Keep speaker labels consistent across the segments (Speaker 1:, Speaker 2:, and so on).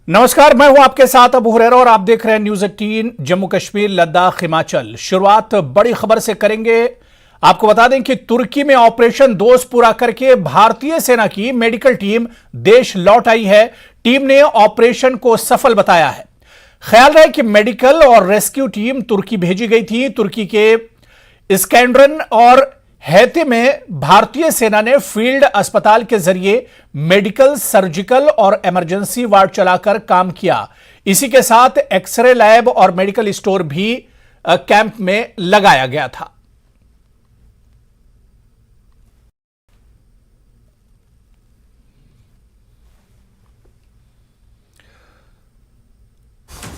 Speaker 1: नमस्कार, मैं हूं आपके साथ अबू हुरैरा और आप देख रहे हैं न्यूज 18 जम्मू कश्मीर लद्दाख हिमाचल। शुरुआत बड़ी खबर से करेंगे। आपको बता दें कि तुर्की में ऑपरेशन दोस्त पूरा करके भारतीय सेना की मेडिकल टीम देश लौट आई है। टीम ने ऑपरेशन को सफल बताया है। ख्याल रहे कि मेडिकल और रेस्क्यू टीम तुर्की भेजी गई थी। तुर्की के इस्कैंड्रन और हैते में भारतीय सेना ने फील्ड अस्पताल के जरिए मेडिकल, सर्जिकल और इमरजेंसी वार्ड चलाकर काम किया। इसी के साथ एक्सरे लैब और मेडिकल स्टोर भी कैंप में लगाया गया था।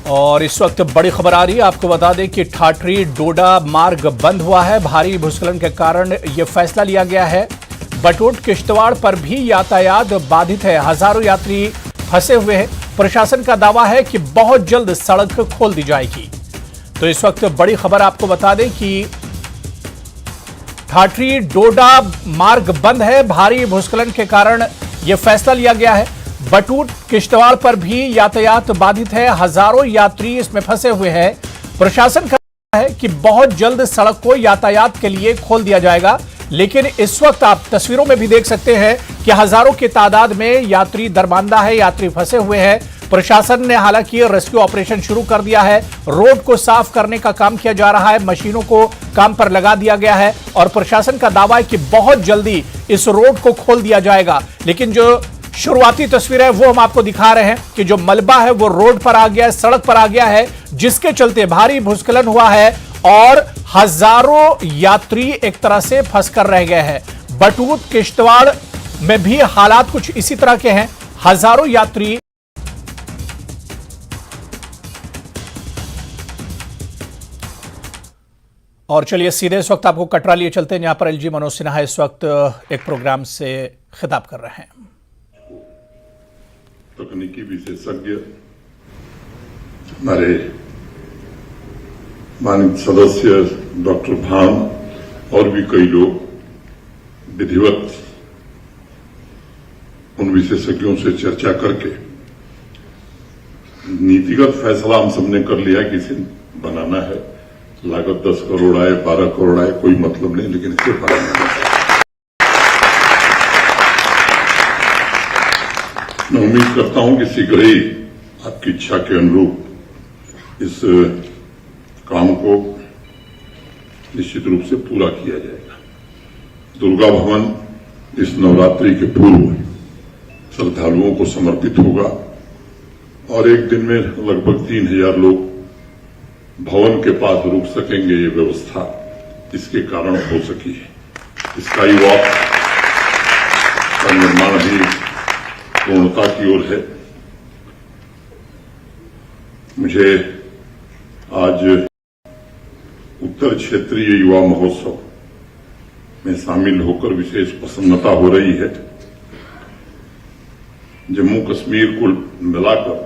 Speaker 1: और इस वक्त बड़ी खबर आ रही है। आपको बता दें कि ठाठरी डोडा मार्ग बंद हुआ है। भारी भूस्खलन के कारण यह फैसला लिया गया है। बटोट किश्तवाड़ पर भी यातायात बाधित है। हजारों यात्री फंसे हुए हैं। प्रशासन का दावा है कि बहुत जल्द सड़क खोल दी जाएगी। तो इस वक्त बड़ी खबर आपको बता दें कि ठाठरी डोडा मार्ग बंद है। भारी भूस्खलन के कारण यह फैसला लिया गया है। बटूट किश्तवाड़ पर भी यातायात बाधित है। हजारों यात्री इसमें फंसे हुए हैं। प्रशासन का कहना है कि बहुत जल्द सड़क को यातायात के लिए खोल दिया जाएगा। लेकिन इस वक्त आप तस्वीरों में भी देख सकते हैं कि हजारों की तादाद में यात्री दरमांदा है, यात्री फंसे हुए हैं। प्रशासन ने हालांकि रेस्क्यू ऑपरेशन शुरू कर दिया है। रोड को साफ करने का काम किया जा रहा है। मशीनों को काम पर लगा दिया गया है और प्रशासन का दावा है कि बहुत जल्दी इस रोड को खोल दिया जाएगा। लेकिन जो शुरुआती तस्वीर है वो हम आपको दिखा रहे हैं कि जो मलबा है वो रोड पर आ गया है, सड़क पर आ गया है, जिसके चलते भारी भूस्खलन हुआ है और हजारों यात्री एक तरह से फंसकर रह गए हैं। बटूत किश्तवाड़ में भी हालात कुछ इसी तरह के हैं। हजारों यात्री और चलिए सीधे इस वक्त आपको कटरा लिए चलते हैं, जहां पर एलजी मनोज सिन्हा इस वक्त एक प्रोग्राम से खिताब कर रहे हैं।
Speaker 2: तकनीकी विशेषज्ञ, हमारे माननीय सदस्य डॉक्टर भान और भी कई लोग विधिवत उन विशेषज्ञों से चर्चा करके नीतिगत फैसला हम सबने कर लिया कि इसे बनाना है। लागत 10 करोड़ आए, 12 करोड़ आए, कोई मतलब नहीं, लेकिन इसे बनाना है। मैं उम्मीद करता हूं कि शीघ्र ही आपकी इच्छा के अनुरूप इस काम को निश्चित रूप से पूरा किया जाएगा। दुर्गा भवन इस नवरात्रि के पूर्व श्रद्धालुओं को समर्पित होगा और एक दिन में लगभग 3000 लोग भवन के पास रुक सकेंगे। ये व्यवस्था इसके कारण हो सकी है। स्काई वॉक का निर्माण भी पूर्णता की ओर है। मुझे आज उत्तर क्षेत्रीय युवा महोत्सव में शामिल होकर विशेष प्रसन्नता हो रही है। जम्मू कश्मीर को मिलाकर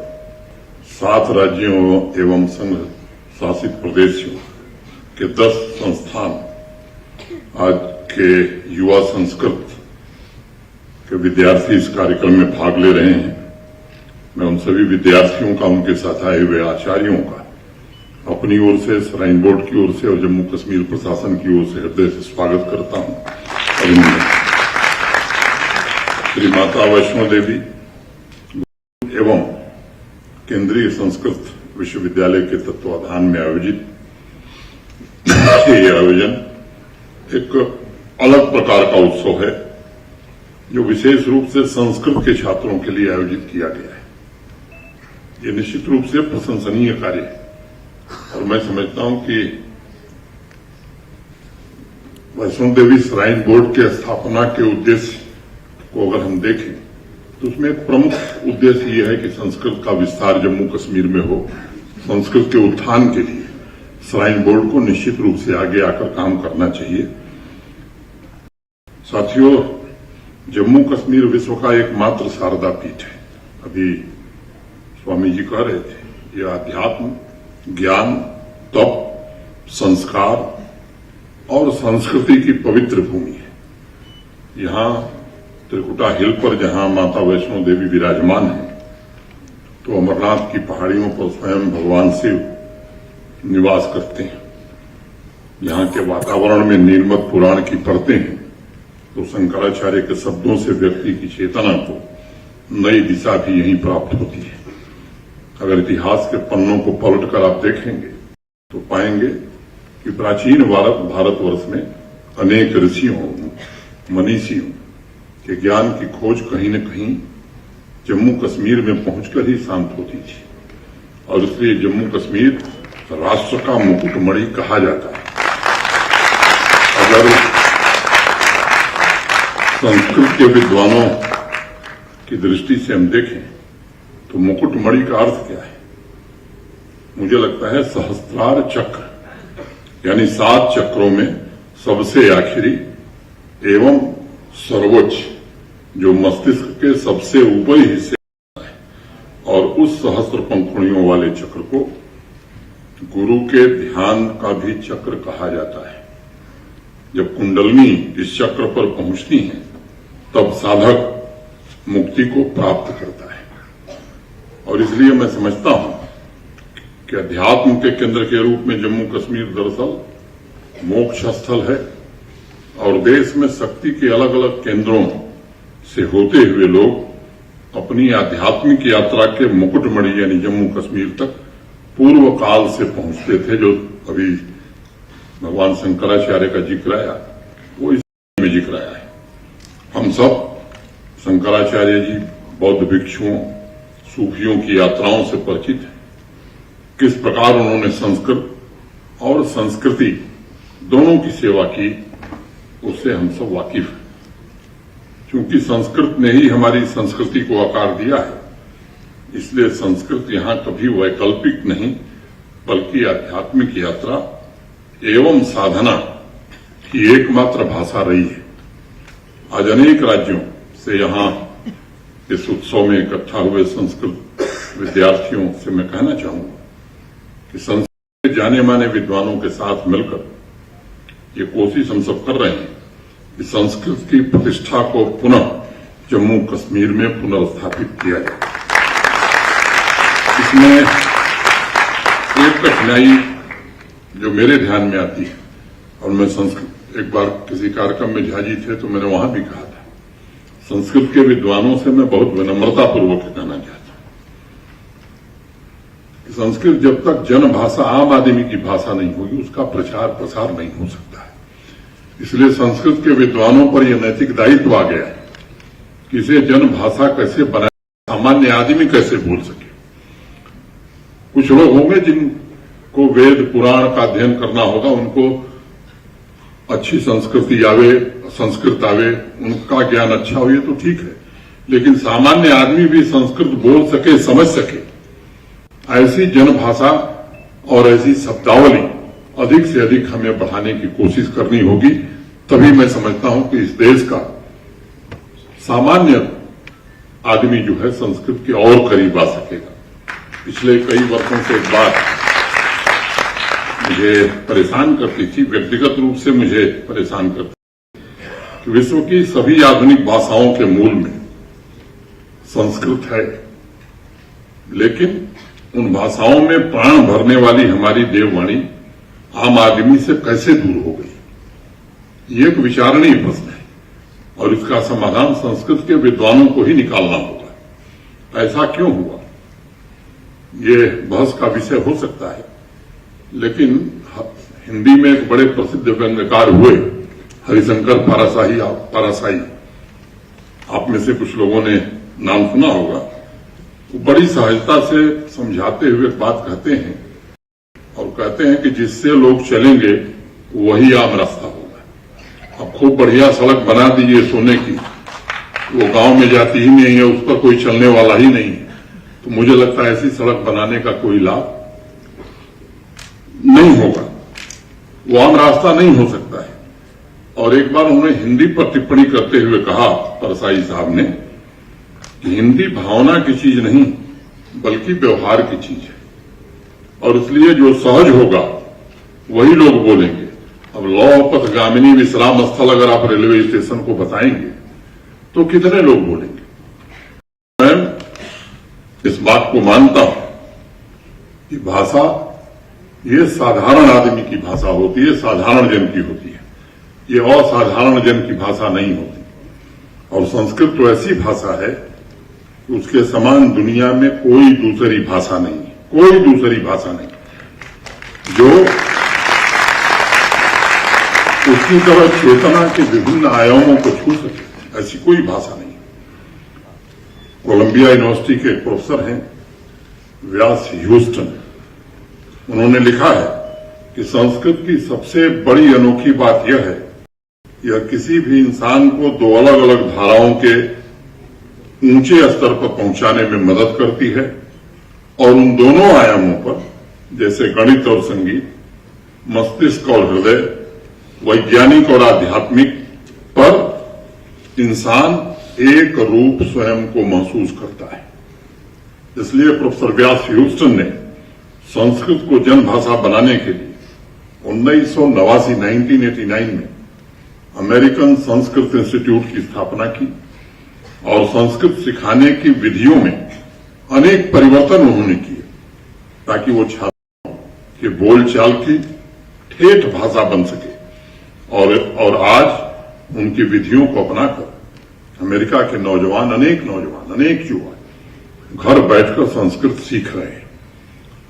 Speaker 2: 7 राज्यों एवं संघ शासित प्रदेशों के 10 संस्थान आज के युवा संस्कृत के विद्यार्थी इस कार्यक्रम में भाग ले रहे हैं। मैं उन सभी विद्यार्थियों का, उनके साथ आए हुए आचार्यों का अपनी ओर से, श्राइन बोर्ड की ओर से और जम्मू कश्मीर प्रशासन की ओर से हृदय से स्वागत करता हूं। अभिनंदन। श्री माता वैष्णो देवी एवं केंद्रीय संस्कृत विश्वविद्यालय के तत्वाधान में आयोजित ये आयोजन एक अलग प्रकार का उत्सव है, जो विशेष रूप से संस्कृत के छात्रों के लिए आयोजित किया गया है। ये निश्चित रूप से प्रशंसनीय कार्य है और मैं समझता हूं कि वैष्णो देवी श्राइन बोर्ड के स्थापना के उद्देश्य को अगर हम देखें तो उसमें एक प्रमुख उद्देश्य यह है कि संस्कृत का विस्तार जम्मू कश्मीर में हो। संस्कृत के उत्थान के लिए श्राइन बोर्ड को निश्चित रूप से आगे आकर काम करना चाहिए। साथियों, जम्मू कश्मीर विश्व का एकमात्र शारदा पीठ है। अभी स्वामी जी कह रहे थे, यह अध्यात्म, ज्ञान, तप, संस्कार और संस्कृति की पवित्र भूमि है। यहां त्रिकुटा हिल पर जहां माता वैष्णो देवी विराजमान है, तो अमरनाथ की पहाड़ियों पर स्वयं भगवान शिव निवास करते हैं। यहाँ के वातावरण में नीलमत पुराण की परतें हैं, तो शंकराचार्य के शब्दों से व्यक्ति की चेतना को नई दिशा भी यहीं प्राप्त होती है। अगर इतिहास के पन्नों को पलटकर आप देखेंगे तो पाएंगे कि प्राचीन भारतवर्ष में अनेक ऋषियों, मनीषियों के ज्ञान की खोज कहीं न कहीं जम्मू कश्मीर में पहुंचकर ही शांत होती थी, और इसलिए जम्मू कश्मीर राष्ट्र का मुकुटमणि कहा जाता है। अगर संस्कृत के विद्वानों की दृष्टि से हम देखें तो मुकुटमणि का अर्थ क्या है? मुझे लगता है सहस्त्रार चक्र, यानी 7 चक्रों में सबसे आखिरी एवं सर्वोच्च, जो मस्तिष्क के सबसे ऊपरी हिस्से है, और उस सहस्त्र पंखुड़ियों वाले चक्र को गुरु के ध्यान का भी चक्र कहा जाता है। जब कुंडलनी इस चक्र पर पहुंचती है तब साधक मुक्ति को प्राप्त करता है, और इसलिए मैं समझता हूं कि अध्यात्म के केंद्र के रूप में जम्मू कश्मीर दरअसल मोक्ष स्थल है, और देश में शक्ति के अलग अलग केंद्रों से होते हुए लोग अपनी आध्यात्मिक यात्रा के मुकुटमणि यानी जम्मू कश्मीर तक पूर्व काल से पहुंचते थे। जो अभी भगवान शंकराचार्य का जिक्र आया वो इस में जिक्र आया है। हम सब शंकराचार्य जी बौद्ध भिक्षुओं, सूफियों की यात्राओं से परिचित हैं। किस प्रकार उन्होंने संस्कृत और संस्कृति दोनों की सेवा की, उससे हम सब वाकिफ हैं। क्योंकि संस्कृत ने ही हमारी संस्कृति को आकार दिया है, इसलिए संस्कृत यहां कभी वैकल्पिक नहीं बल्कि आध्यात्मिक यात्रा एवं साधना की एकमात्र भाषा रही है। आज अनेक राज्यों से यहां इस उत्सव में इकट्ठा हुए संस्कृत विद्यार्थियों से मैं कहना चाहूंगा कि संस्कृत के जाने माने विद्वानों के साथ मिलकर ये कोशिश हम सब कर रहे हैं कि संस्कृत की प्रतिष्ठा को पुनः जम्मू कश्मीर में पुनर्स्थापित किया जाए। इसमें एक कठिनाई जो मेरे ध्यान में आती है, और मैं संस्कृत एक बार किसी कार्यक्रम में झाजी थे तो मैंने वहां भी कहा था, संस्कृत के विद्वानों से मैं बहुत विनम्रतापूर्वक कहना चाहता हूं कि संस्कृत जब तक जन भाषा, आम आदमी की भाषा नहीं होगी, उसका प्रचार प्रसार नहीं हो सकता है। इसलिए संस्कृत के विद्वानों पर यह नैतिक दायित्व आ गया है कि इसे जन भाषा कैसे बनाए, सामान्य आदमी कैसे बोल सके। कुछ लोग होंगे जिनको वेद पुराण का अध्ययन करना होगा, उनको अच्छी संस्कृति आवे, संस्कृत आवे, उनका ज्ञान अच्छा हो, ये तो ठीक है, लेकिन सामान्य आदमी भी संस्कृत बोल सके, समझ सके, ऐसी जनभाषा और ऐसी शब्दावली अधिक से अधिक हमें बढ़ाने की कोशिश करनी होगी। तभी मैं समझता हूं कि इस देश का सामान्य आदमी जो है संस्कृत के और करीब आ सकेगा। पिछले कई वर्षों से एक बात मुझे परेशान करती थी, व्यक्तिगत रूप से मुझे परेशान करती थी, कि विश्व की सभी आधुनिक भाषाओं के मूल में संस्कृत है, लेकिन उन भाषाओं में प्राण भरने वाली हमारी देववाणी आम आदमी से कैसे दूर हो गई। ये एक विचारणीय प्रश्न है, और इसका समाधान संस्कृत के विद्वानों को ही निकालना होगा। ऐसा क्यों हुआ, ये बहस का विषय हो सकता है, लेकिन हिंदी में एक बड़े प्रसिद्ध व्यंग्यकार हुए, हरिशंकर पारासाई, आप में से कुछ लोगों ने नाम सुना होगा। वो बड़ी सहजता से समझाते हुए बात कहते हैं, और कहते हैं कि जिससे लोग चलेंगे वही आम रास्ता होगा। अब खूब बढ़िया सड़क बना दीजिए सोने की, वो गांव में जाती ही नहीं है, उस पर कोई चलने वाला ही नहीं है, तो मुझे लगता है ऐसी सड़क बनाने का कोई लाभ नहीं होगा, वो आम रास्ता नहीं हो सकता है। और एक बार उन्होंने हिंदी पर टिप्पणी करते हुए कहा, परसाई साहब ने, कि हिंदी भावना की चीज नहीं बल्कि व्यवहार की चीज है, और इसलिए जो सहज होगा वही लोग बोलेंगे। अब लौपथगामिनी विश्राम स्थल अगर आप रेलवे स्टेशन को बताएंगे तो कितने लोग बोलेंगे। स्वयं इस बात को मानता हूं कि भाषा ये साधारण आदमी की भाषा होती है, साधारण जन की होती है, ये असाधारण जन की भाषा नहीं होती। और संस्कृत तो ऐसी भाषा है कि उसके समान दुनिया में कोई दूसरी भाषा नहीं है, कोई दूसरी भाषा नहीं जो उसकी तरह चेतना के विभिन्न आयामों को छू सके, ऐसी कोई भाषा नहीं। कोलंबिया यूनिवर्सिटी के एक प्रोफेसर हैं व्यास ह्यूस्टन, उन्होंने लिखा है कि संस्कृत की सबसे बड़ी अनोखी बात यह है, यह किसी भी इंसान को दो अलग अलग धाराओं के ऊंचे स्तर पर पहुंचाने में मदद करती है और उन दोनों आयामों पर, जैसे गणित और संगीत, मस्तिष्क और हृदय, वैज्ञानिक और आध्यात्मिक पर इंसान एक रूप स्वयं को महसूस करता है। इसलिए प्रोफेसर व्यास ह्यूस्टन ने संस्कृत को जन भाषा बनाने के लिए 1989 में अमेरिकन संस्कृत इंस्टीट्यूट की स्थापना की और संस्कृत सिखाने की विधियों में अनेक परिवर्तन उन्होंने किए ताकि वो छात्रों के बोलचाल की ठेठ भाषा बन सके। और आज उनकी विधियों को अपनाकर अमेरिका के अनेक युवा घर बैठकर संस्कृत सीख रहे हैं।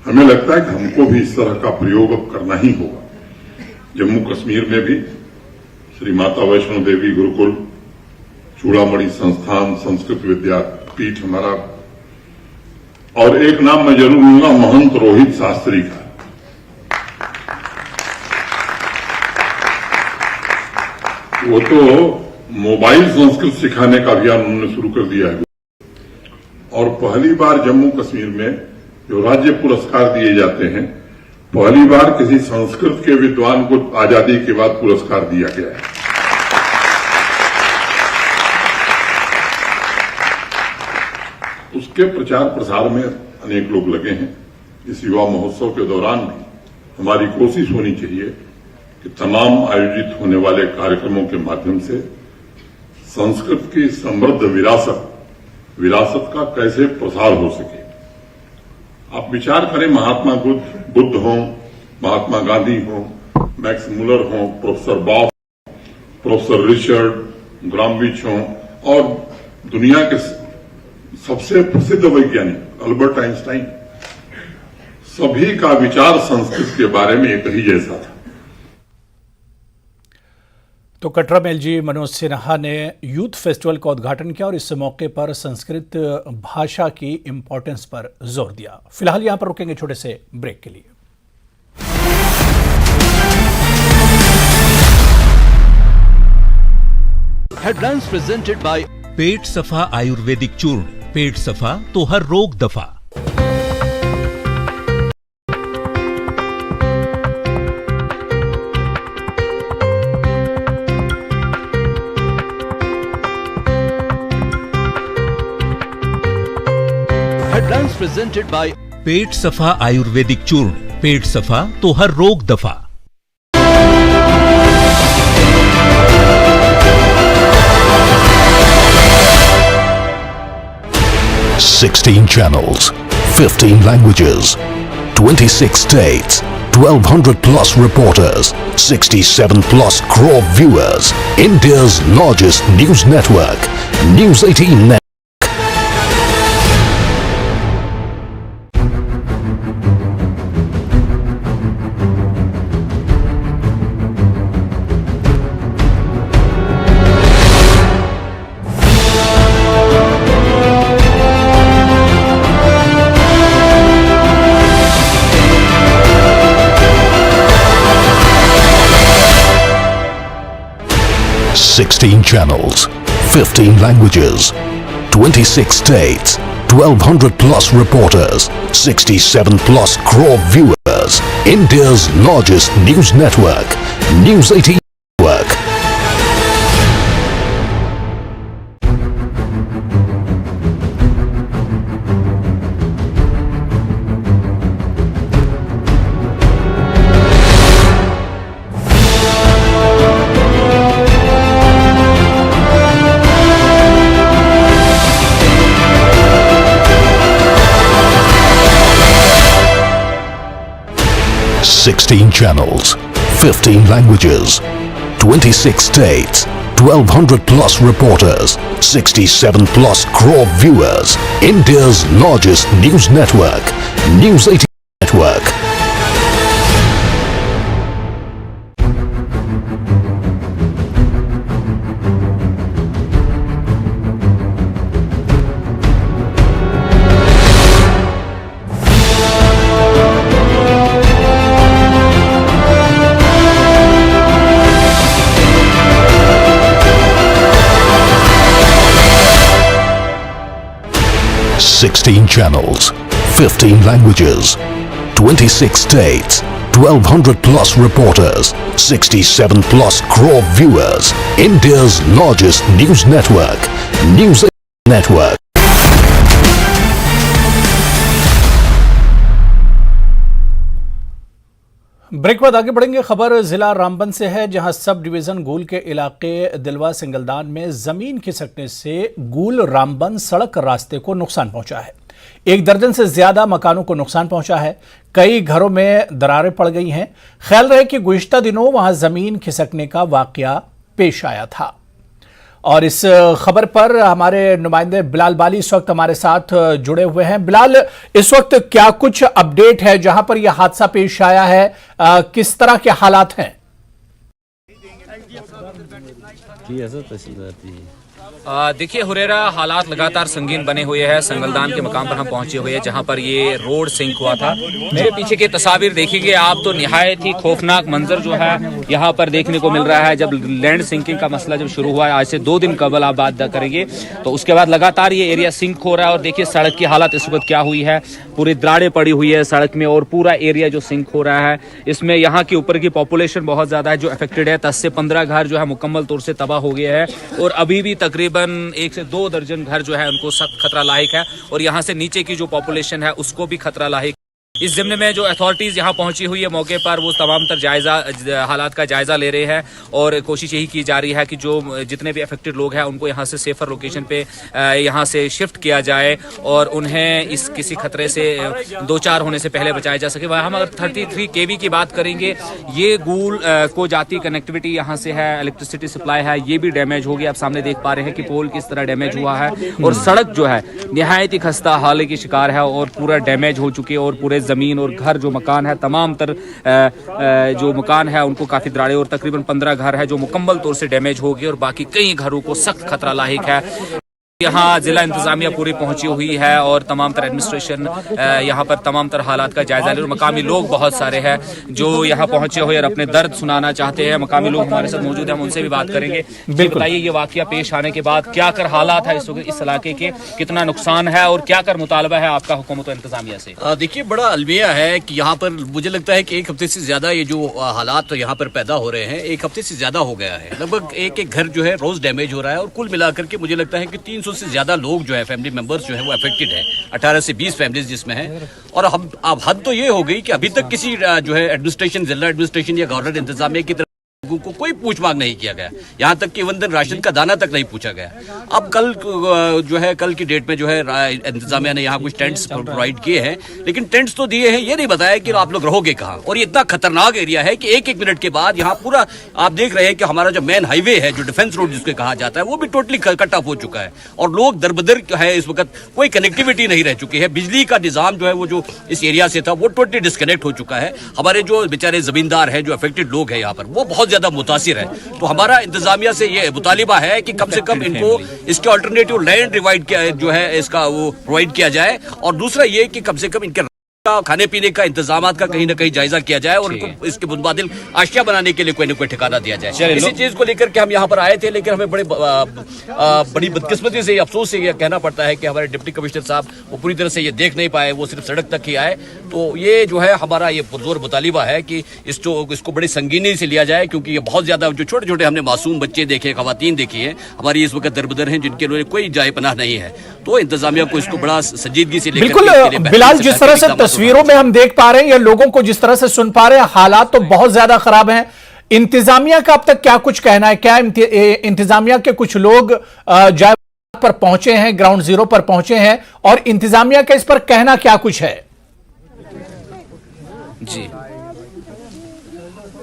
Speaker 2: हमें लगता है कि हमको भी इस तरह का प्रयोग अब करना ही होगा। जम्मू कश्मीर में भी श्री माता वैष्णो देवी गुरुकुल, चूड़ामणि संस्थान, संस्कृत विद्यापीठ हमारा, और एक नाम मैं जरूर लूंगा महंत रोहित शास्त्री का। वो तो मोबाइल संस्कृत सिखाने का अभियान उन्होंने शुरू कर दिया है और पहली बार जम्मू कश्मीर में जो राज्य पुरस्कार दिए जाते हैं, पहली बार किसी संस्कृत के विद्वान को आजादी के बाद पुरस्कार दिया गया है। उसके प्रचार प्रसार में अनेक लोग लगे हैं। इस युवा महोत्सव के दौरान भी हमारी कोशिश होनी चाहिए कि तमाम आयोजित होने वाले कार्यक्रमों के माध्यम से संस्कृत की समृद्ध विरासत का कैसे प्रसार हो सके। आप विचार करें, महात्मा बुद्ध हों, महात्मा गांधी हों, मैक्स मुलर हों, प्रोफेसर बॉब, प्रोफेसर रिचर्ड ग्रामविच हों और दुनिया के सबसे प्रसिद्ध वैज्ञानिक अल्बर्ट आइंस्टाइन, सभी का विचार संस्कृत के बारे में एक ही जैसा था।
Speaker 1: तो कटरा में एलजी मनोज सिन्हा ने यूथ फेस्टिवल का उद्घाटन किया और इस मौके पर संस्कृत भाषा की इंपॉर्टेंस पर जोर दिया। फिलहाल यहां पर रुकेंगे छोटे से ब्रेक के लिए।
Speaker 3: हेडलाइंस प्रेजेंटेड बाय पेट सफा आयुर्वेदिक चूर्ण। पेट सफा तो हर रोग दफा। हेडलाइंस प्रेजेंटेड बाय पेट सफा आयुर्वेदिक चूर्ण। पेट सफा तो हर रोग दफा।
Speaker 4: 16 channels, 15 languages, 26 states, 1200 plus reporters, 67 plus crore viewers. India's largest news network, News 18 Net. Sixteen channels, 15 languages, 26 states, 1200 plus reporters, 67 plus crore viewers. India's largest news network, News 18 Network. 16 channels, 15 languages, 26 states, 1200 plus reporters, 67 plus crore viewers. India's largest news network, News 18 Network. Sixteen channels, 15 languages, 26 states, 1200 plus reporters, 67 plus crore viewers. India's largest news network, News 18 Network.
Speaker 1: Break बाद आगे बढ़ेंगे। खबर जिला रामबन से है, जहां sub division गूल के इलाके दिलवा सिंगलदान में जमीन खिसकने से गूल रामबन सड़क रास्ते को नुकसान पहुंचा है। 1 दर्जन से ज्यादा मकानों को नुकसान पहुंचा है। कई घरों में दरारें पड़ गई हैं। ख्याल रहे कि गुज़िश्ता दिनों वहां जमीन खिसकने का वाकया पेश आया था। और इस खबर पर हमारे नुमाइंदे बिलाल बाली इस वक्त हमारे साथ जुड़े हुए हैं। बिलाल, इस वक्त क्या कुछ अपडेट है जहां पर यह हादसा पेश आया है? किस तरह के हालात हैं?
Speaker 5: देखिए हुरेरा, हालात लगातार संगीन बने हुए हैं। संगलदान के मकाम पर हम पहुंचे हुए हैं जहां पर ये रोड सिंक हुआ था। मेरे पीछे की तस्वीर देखेंगे आप तो निहायत ही खौफनाक मंजर जो है यहां पर देखने को मिल रहा है। जब लैंड सिंकिंग का मसला जब शुरू हुआ है, आज से 2 दिन कबल आप बात करेंगे, तो उसके बाद लगातार ये एरिया सिंक हो रहा है। और देखिए सड़क की हालत इस वक्त क्या हुई है, पूरी दरारें पड़ी हुई है सड़क में और पूरा एरिया जो सिंक हो रहा है। इसमें यहाँ के ऊपर की पॉपुलेशन बहुत ज्यादा है जो अफेक्टेड है। 10 से 15 घर जो है मुकम्मल तौर से तबाह हो गया है और अभी भी तकरीबन 1 से 2 दर्जन घर जो है उनको सख्त खतरा लायक है। और यहाँ से नीचे की जो पॉपुलेशन है उसको भी खतरा लायक। इस ज़िम्ने में जो अथॉरिटीज़ यहाँ पहुँची हुई है मौके पर, वो तमाम तर हालात का जायज़ा ले रहे हैं और कोशिश यही की जा रही है कि जो जितने भी अफेक्टेड लोग हैं उनको यहाँ से सेफर लोकेशन पे यहाँ से शिफ्ट किया जाए और उन्हें इस किसी खतरे से 2-4 होने से पहले बचाया जा सके। वह हम अगर 33 kV की बात करेंगे, ये गूल को जाती कनेक्टिविटी यहाँ से है, इलेक्ट्रिसिटी सप्लाई है, ये भी डैमेज हो गई। आप सामने देख पा रहे हैं कि पोल किस तरह डैमेज हुआ है और सड़क जो है निहायत ही खस्ता हाल की शिकार है और पूरा डैमेज हो चुकी है। और पूरे ज़मीन और घर जो मकान है, तमाम तर जो मकान है उनको काफ़ी दरारें और तकरीबन 15 घर है जो मुकम्मल तौर से डैमेज हो गए और बाकी कई घरों को सख्त खतरा लाहिक है। यहाँ जिला इंतजामिया पूरी पहुंची हुई है और तमाम तर एडमिनिस्ट्रेशन यहाँ पर तमाम तर हालात का जायजा ले रहे। मकामी लोग बहुत सारे हैं जो यहाँ पहुंचे हुए और अपने दर्द सुनाना चाहते हैं। मकामी लोग हमारे साथ मौजूद हैं, हम उनसे भी बात करेंगे। बताइए ये वाकया पेश आने के बाद क्या कर हालात है इस इलाके के, कितना नुकसान है और क्या कर मुतालबा है आपका हुकूमत और इंतजामिया से?
Speaker 6: देखिए बड़ा अलमिया है कि यहाँ पर मुझे लगता है कि 1 हफ्ते से ज्यादा ये जो हालात तो यहाँ पर पैदा हो रहे हैं, 1 हफ्ते से ज्यादा हो गया है। लगभग एक घर जो है रोज डैमेज हो रहा है और कुल मिलाकर के मुझे लगता है कि 300 से ज्यादा लोग जो है फैमिली मेंबर्स जो है वो अफेक्टेड है। 18 से 20 फैमिलीज जिसमें है। और हम अब हद तो ये हो गई कि अभी तक किसी जो है एडमिनिस्ट्रेशन, जिला एडमिनिस्ट्रेशन या गवर्नर इंतजामिया की तरफ को कोई पूछ मांग नहीं किया गया। यहाँ तक कि इवन राशन का दाना तक नहीं पूछा गया। अब कल जो है कल की डेट में जो है इंतजामिया ने यहाँ कुछ टेंट्स प्रोवाइड किए हैं, लेकिन टेंट्स तो दिए हैं, ये नहीं बताया कि आप लोग रहोगे कहाँ। और ये इतना खतरनाक एरिया है कि 1-1 मिनट के बाद यहाँ पूरा आप देख रहे हैं कि हमारा जो मेन हाईवे है, जो डिफेंस रोड जिसको कहा जाता है, वो भी टोटली कट ऑफ हो चुका है और लोग दरबदर है। इस वक्त कोई कनेक्टिविटी नहीं रह चुकी है। बिजली का निजाम जो है वो जो इस एरिया से था वो टोटली डिस्कनेक्ट हो चुका है। हमारे जो बेचारे जमींदार हैं, जो अफेक्टेड लोग हैं यहाँ पर, वो बहुत ज्यादा मुतासिर है। तो हमारा इंतजामिया से ये मुतालिबा है कि कम से कम इनको इसके अल्टरनेटिव लैंड रिवाइड किया जो है इसका वो प्रोवाइड किया जाए। और दूसरा ये कि कम से कम इनके खाने पीने का इंतजामात का कहीं ना कहीं जायजा किया जाए और उनको इसके मुतबादिल आशिया बनाने के लिए कोई ना कोई ठिकाना दिया जाए। इसी चीज को लेकर के हम यहाँ पर आए थे, लेकिन हमें बड़ी बदकिस्मती से, अफसोस से यह कहना पड़ता है कि हमारे डिप्टी कमिश्नर साहब वो पूरी तरह से ये देख नहीं पाए, वो सिर्फ सड़क तक ही आए। तो ये जो है हमारा ये पुरजोर मुतालिबा है कि इसको बड़ी संगीनी से लिया जाए, क्योंकि ये बहुत ज्यादा जो छोटे छोटे हमने मासूम बच्चे देखे, खवातीन देखी है हमारी इस वक्त दरबदर हैं, जिनके लिए कोई जाए पनाह नहीं है। तो इंतजामिया को इसको बड़ा संजीदगी से लेकर
Speaker 1: बिल्कुल बिलाल, जिस तरह से तस्वीरों में हम देख पा रहे हैं या लोगों को जिस तरह से सुन पा रहे हैं, हालात तो बहुत ज्यादा खराब हैं। इंतजामिया का अब तक क्या कुछ कहना है? क्या इंतजामिया के कुछ लोग जाए पर पहुंचे हैं, ग्राउंड जीरो पर पहुंचे हैं, और इंतजामिया का इस पर कहना क्या कुछ है?
Speaker 5: जी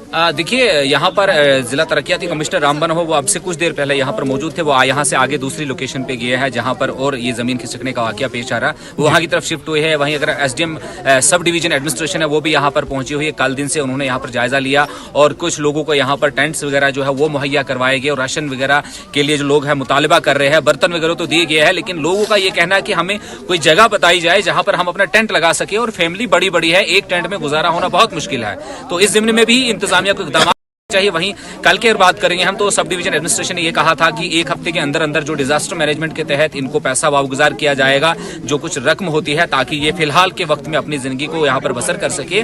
Speaker 5: देखिए, यहाँ पर जिला तरक्याती कमिश्नर रामबन हो, वो अब से कुछ देर पहले यहाँ पर मौजूद थे। वो यहाँ से आगे दूसरी लोकेशन पे गए हैं जहाँ पर और ये जमीन खिसकने का वाकया पेश आ रहा है, वो वहाँ की तरफ शिफ्ट हुए हैं। वहीं अगर एसडीएम सब डिवीजन एडमिनिस्ट्रेशन है वो भी यहाँ पर पहुंची हुई है। कल दिन से उन्होंने यहाँ पर जायजा लिया और कुछ लोगों को यहाँ पर टेंट्स वगैरह जो है वो मुहैया करवाए गए और राशन वगैरह के लिए जो लोग हैं मुतालिबा कर रहे हैं। बर्तन वगैरह तो दिए गए हैं, लेकिन लोगों का ये कहना है कि हमें कोई जगह बताई जाए जहाँ पर हम अपना टेंट लगा सके, और फैमिली बड़ी बड़ी है, एक टेंट में गुजारा होना बहुत मुश्किल है। तो इस जिम्मे में भी इंतजामिया को इकदाम चाहिए। वहीं कल की बात करेंगे हम, तो सब डिवीजन एडमिनिस्ट्रेशन ने ये कहा था कि एक हफ्ते के अंदर अंदर जो डिजास्टर मैनेजमेंट के तहत इनको पैसा वागुजार किया जाएगा, जो कुछ रकम होती है, ताकि ये फिलहाल के वक्त में अपनी जिंदगी को यहाँ पर बसर कर सके।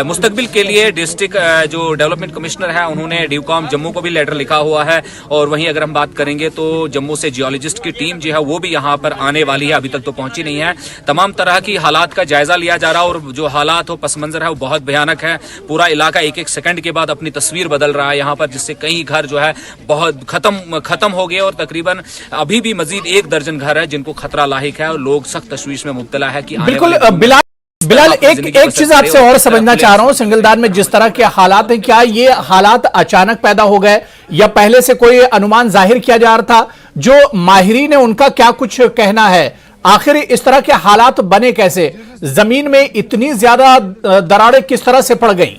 Speaker 5: मुस्तकबिल के लिए डिस्ट्रिक्ट जो डेवलपमेंट कमिश्नर है उन्होंने डीवकॉम जम्मू को भी लेटर लिखा हुआ है। और वहीं अगर हम बात करेंगे तो जम्मू से जियोलॉजिस्ट की टीम जो है वो भी यहाँ पर आने वाली है, अभी तक तो पहुंची नहीं है। तमाम तरह की हालात का जायजा लिया जा रहा है और जो हालात हो, पस मंजर है, वो बहुत भयानक है। पूरा इलाका एक एक सेकंड के बाद अपनी तस्वीर बदल रहा है यहाँ पर, जिससे कई घर जो है बहुत खत्म हो गए और तकरीबन अभी भी मजीद 1 दर्जन घर है जिनको खतरा लाहिक है और लोग सख्त तशवीश में मुब्तला है कि
Speaker 1: बिल्कुल। बिलाल, एक चीज आपसे और समझना चाह रहा हूं, सिंगलदान में जिस तरह के हालात हैं, क्या ये हालात अचानक पैदा हो गए या पहले से कोई अनुमान जाहिर किया जा रहा था? जो माहिरीन है उनका क्या कुछ कहना है? आखिर इस तरह के हालात बने कैसे? जमीन में इतनी ज्यादा दरारें किस तरह से पड़ गई?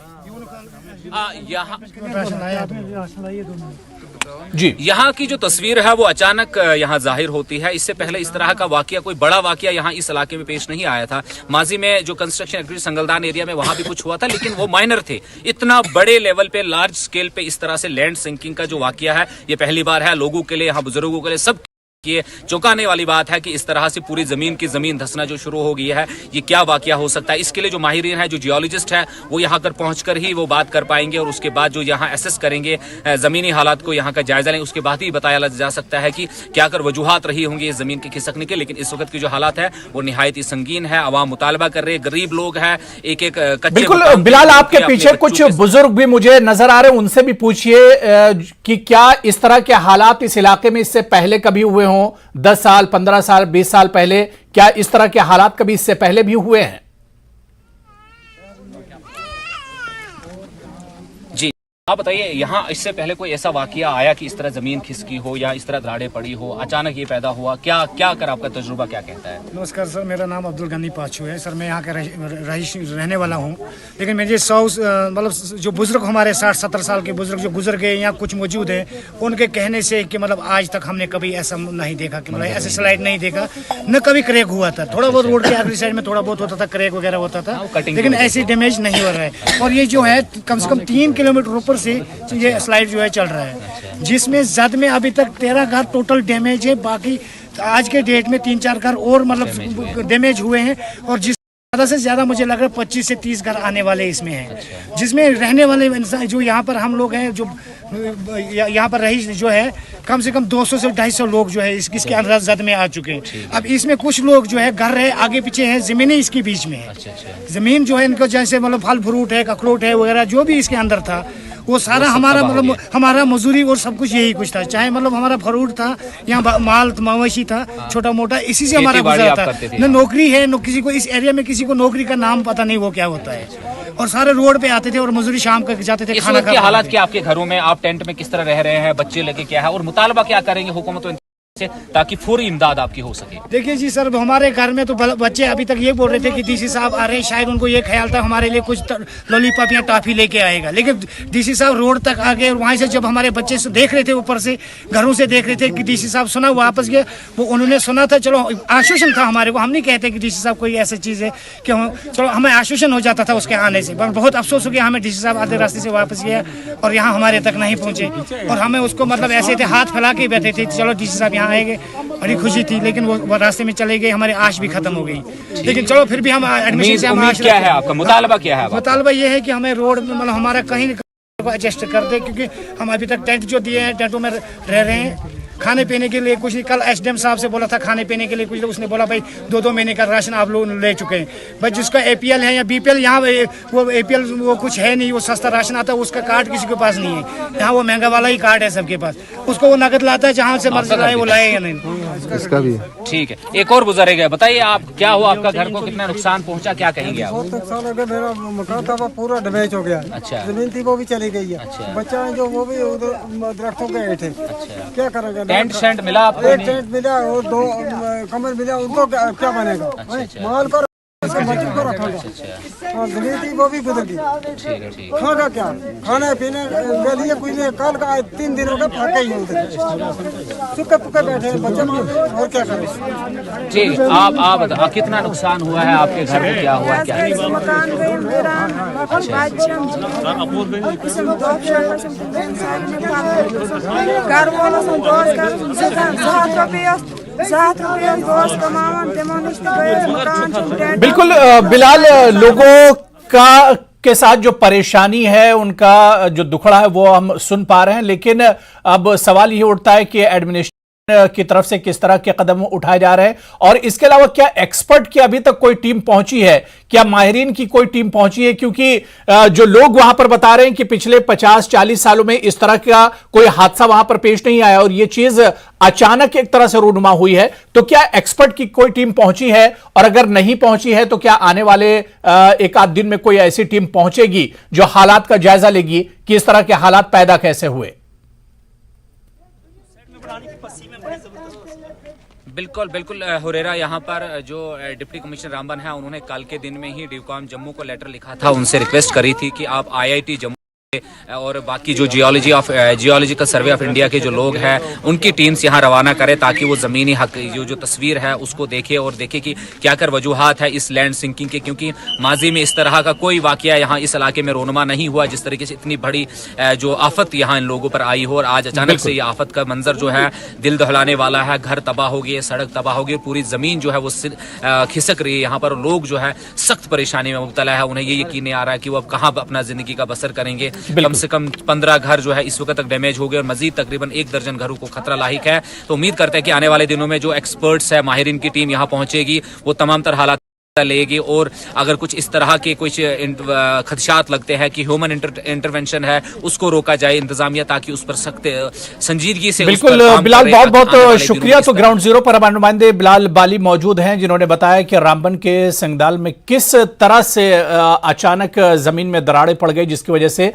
Speaker 5: यहाँ की जो तस्वीर है वो अचानक यहाँ जाहिर होती है। इससे पहले इस तरह का वाकया, कोई बड़ा वाकया यहाँ इस इलाके में पेश नहीं आया था। माजी में जो कंस्ट्रक्शन एक्टिविटी संगलदान एरिया में वहां भी कुछ हुआ था, लेकिन वो माइनर थे। इतना बड़े लेवल पे, लार्ज स्केल पे इस तरह से लैंड सिंकिंग का जो वाकया है, ये पहली बार है। लोगों के लिए, यहाँ बुजुर्गों के लिए, सब ये चौंकाने वाली बात है कि इस तरह से पूरी जमीन की जमीन धंसना जो शुरू हो गई है, ये क्या वाकया हो सकता है। इसके लिए जो माहिरीन है, जो जियोलॉजिस्ट है, वो यहाँ पर पहुंचकर ही वो बात कर पाएंगे और उसके बाद जो यहाँ एसेस करेंगे, जमीनी हालात को यहाँ का जायजा लेंगे, उसके बाद ही बताया जा सकता है कि क्या कर वजूहात रही होंगी इस जमीन के खिसकने के। लेकिन इस वक्त की जो हालात है वो निहायत ही संगीन है। अवाम मुतालबा कर रहे, गरीब लोग हैं, एक एक कच्चे।
Speaker 1: बिल्कुल बिलाल, आपके पीछे कुछ बुजुर्ग भी मुझे नजर आ रहे हैं, उनसे भी पूछिए कि क्या इस तरह के हालात इस इलाके में इससे पहले कभी हुए हों? 10 साल, 15 साल, 20 साल पहले क्या इस तरह के हालात कभी इससे पहले भी हुए हैं?
Speaker 5: जी, आप बताइए, यहाँ इससे पहले कोई ऐसा वाकया आया कि इस तरह जमीन खिसकी हो या इस तरह दरारें पड़ी हो, अचानक ये पैदा हुआ? क्या कर आपका तजुर्बा क्या कहता है?
Speaker 7: नमस्कार सर, मेरा नाम अब्दुल गनी पाचू है सर। मैं यहाँ का रहीश रहने वाला हूँ, लेकिन मुझे मतलब जो बुजुर्ग हमारे 60-70 साल के बुजुर्ग जो गुजर गए यहाँ कुछ मौजूद है, उनके कहने से कि मतलब आज तक हमने कभी ऐसा नहीं देखा कि मतलब ऐसे स्लाइड नहीं देखा, न कभी क्रैक हुआ था। थोड़ा बहुत रोड के अगली साइड में थोड़ा बहुत होता था, क्रैक वगैरह होता था, लेकिन ऐसी डैमेज नहीं हो रहा है। और ये जो है कम से कम 3 किलोमीटर ऊपर से ये स्लाइड जो है चल रहा है, जिसमें जद में अभी तक 13 घर टोटल डैमेज है। बाकी आज के डेट में 3-4 घर और मतलब डैमेज हुए हैं, और जिस ज़्यादा से ज़्यादा मुझे लग रहा है 25 से 30 घर आने वाले इसमें हैं, जिसमें रहने वाले इंसान जो यहाँ पर हम लोग हैं, जो यहाँ पर रही जो है, कम से कम 200 से 250 लोग जो है इसके अंदर जद में आ चुके हैं। अब इसमें कुछ लोग जो है घर है आगे पीछे है, जमीनें इसके बीच में है। जमीन जो है इनको जैसे मतलब फल फ्रूट है, अखरोट है वगैरह, जो भी इसके अंदर था वो सारा हमारा मतलब हमारा मजदूरी और सब कुछ यही कुछ था। चाहे मतलब हमारा फ्रूट था, यहाँ माल मवेशी था, छोटा मोटा, इसी से हमारा गुजारा था। न नौकरी है, न किसी को इस एरिया में किसी को नौकरी का नाम पता नहीं वो क्या होता है। और सारे रोड पे आते थे और मजदूरी शाम को जाते थे।
Speaker 5: खाना के हालात क्या आपके घरों में? आप टेंट में किस तरह रह रहे हैं? बच्चे लेके क्या है? और मुतालबा क्या करेंगे हुकूमत से ताकि फौरी इमदाद आपकी हो सके?
Speaker 7: देखिए जी सर, हमारे घर में तो बच्चे अभी तक ये बोल रहे थे कि डीसी साहब आ रहे हैं, शायद उनको ये ख्याल था हमारे लिए कुछ लॉलीपॉप या टॉफी लेके आएगा, लेकिन डीसी साहब रोड तक आ गए। और वहाँ से जब हमारे बच्चे से देख रहे थे, ऊपर से घरों से देख रहे थे कि डीसी साहब सुना, वापस गए। वो उन्होंने सुना था, चलो आश्वासन था हमारे को, हम नहीं कहते कि डीसी साहब कोई ऐसी चीज़ है कि चलो हमें आश्वासन हो जाता था उसके आने से। पर बहुत अफसोस हो गया हमें, डीसी साहब आधे रास्ते से वापस गया और यहाँ हमारे तक नहीं पहुँचे। और हमें उसको मतलब ऐसे थे, हाथ फैला के बैठे थे, चलो डीसी साहब यहाँ आएंगे, बड़ी खुशी थी। लेकिन वो रास्ते में चले गए, हमारी आश भी खत्म हो गई। लेकिन चलो फिर भी हम एडमिशन से हम
Speaker 5: क्या है आपका मुतालबा? क्या है
Speaker 7: मुतालबा? ये है कि हमें रोड में मतलब हमारा कहीं एडजस्ट कर दे, क्योंकि हम अभी तक टेंट जो दिए हैं, टेंटों में रह रहे हैं। खाने पीने के लिए कुछ नहीं, कल एसडीएम साहब से बोला था खाने पीने के लिए कुछ, उसने बोला भाई 2-2 महीने का राशन आप लोग ले चुके हैं। भाई जिसका एपीएल है या बीपीएल, यहाँ वो एपीएल वो कुछ है नहीं, वो सस्ता राशन आता है, उसका कार्ड किसी के पास नहीं है। यहाँ वो महंगा वाला ही कार्ड है सबके पास, उसको वो नकद लाता है, जहाँ से मर्जी लाए वो लाए या नहीं।
Speaker 8: इसका भी।
Speaker 5: ठीक है, एक और गुजरे गए, बताइए आप क्या हुआ, आपका घर को कितना नुकसान पहुंचा, क्या कहेंगे आप?
Speaker 8: बहुत नुकसान हो गया, मेरा मकान था वो पूरा डैमेज हो गया।
Speaker 5: अच्छा।
Speaker 8: जमीन थी वो भी चली गई है।
Speaker 5: अच्छा।
Speaker 8: बच्चा है जो वो भी उधर दरख्तों के हेठे।
Speaker 5: अच्छा।
Speaker 8: क्या करेंगे?
Speaker 5: टेंट शेंट मिला आपको?
Speaker 8: एक टेंट मिला और 2 कमर मिला, उनको क्या बनेगा? माल को मस्जिद को रखा। और जमीन थी वो भी गुजर गई।
Speaker 5: ठीक है, ठीक है।
Speaker 8: खाना क्या, खाने पीने के लिए कुछ नहीं, कल का 3 दिनों का फाका ही है उधर, सूखे पुखे बैठे हैं बच्चे, और क्या करें?
Speaker 5: ठीक है, आप बताओ कितना नुकसान हुआ है आपके घर में, क्या हुआ, क्या?
Speaker 9: मकान गए मेरा, घर वालों से दोस्त
Speaker 1: बिल्कुल बिलाल, लोगों का के साथ जो परेशानी है, उनका जो दुखड़ा है वो हम सुन पा रहे हैं, लेकिन अब सवाल ये उठता है कि एडमिनिस्ट्रेशन की तरफ से किस तरह के कदम उठाए जा रहे हैं, और इसके अलावा क्या एक्सपर्ट की अभी तक कोई टीम पहुंची है, क्या माहिरीन की कोई टीम पहुंची है? क्योंकि जो लोग वहां पर बता रहे हैं कि पिछले 50-40 सालों में इस तरह का कोई हादसा वहां पर पेश नहीं आया और ये चीज अचानक एक तरह से रूनुमा हुई है। तो क्या एक्सपर्ट की कोई टीम पहुंची है, और अगर नहीं पहुंची है तो क्या आने वाले एक आध दिन में कोई ऐसी टीम पहुंचेगी जो हालात का जायजा लेगी कि इस तरह के हालात पैदा कैसे हुए?
Speaker 5: बिल्कुल बिल्कुल हुरेरा, यहाँ पर जो डिप्टी कमिश्नर रामबन है, उन्होंने कल के दिन में ही डीकॉम जम्मू को लेटर लिखा था, उनसे रिक्वेस्ट करी थी कि आप IIT जम्मू और बाकी जो जियोलॉजिकल सर्वे ऑफ इंडिया के जो लोग हैं उनकी टीम्स यहाँ रवाना करें, ताकि वो ज़मीनी हक जो तस्वीर है उसको देखे और देखे कि क्या कर वजूहात है इस लैंड सिंकिंग के। क्योंकि माजी में इस तरह का कोई वाकया यहाँ इस इलाके में रोनुमा नहीं हुआ, जिस तरीके से इतनी बड़ी जो आफत यहाँ इन लोगों पर आई हो, और आज अचानक से ये आफत का मंजर जो है दिल दहलाने वाला है। घर तबाह हो गए, सड़क तबाह हो गई, पूरी ज़मीन जो है वो खिसक रही है यहाँ पर। लोग जो है सख्त परेशानी में मुब्तला है, उन्हें ये यकीन नहीं आ रहा है कि वो अब कहाँ अपना ज़िंदगी का बसर करेंगे। कम से कम 15 घर जो है इस वक्त तक डैमेज हो गए और मजीद तकरीबन 1 दर्जन घरों को खतरा लाहिक है। तो उम्मीद करते हैं कि आने वाले दिनों में जो एक्सपर्ट्स है, माहिरीन की टीम यहाँ पहुंचेगी, वो तमाम तरह हालात लेगी, और अगर कुछ इस तरह के कुछ खदशात लगते हैं कि ह्यूमन इंटरवेंशन है उसको रोका जाए इंतजामिया, ताकि उस पर सख्त संजीदगी से। बिल्कुल
Speaker 1: बिलाल, बहुत बहुत शुक्रिया। तो ग्राउंड जीरो पर हमारे नुमाइंदे बिलाल बाली मौजूद हैं, जिन्होंने बताया कि रामबन के संगदाल में किस तरह से अचानक जमीन में दरारें पड़ गई, जिसकी वजह से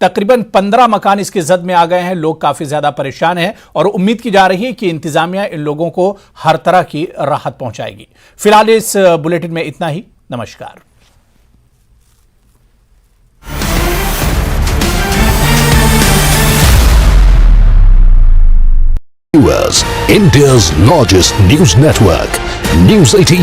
Speaker 1: तकरीबन 15 मकान इसकी जद में आ गए हैं। लोग काफी ज्यादा परेशान हैं और उम्मीद की जा रही है कि इंतजामिया इन लोगों को हर तरह की राहत पहुंचाएगी। फिलहाल इस बुलेटिन में इतना ही। नमस्कार।
Speaker 4: India's largest news network, News 18.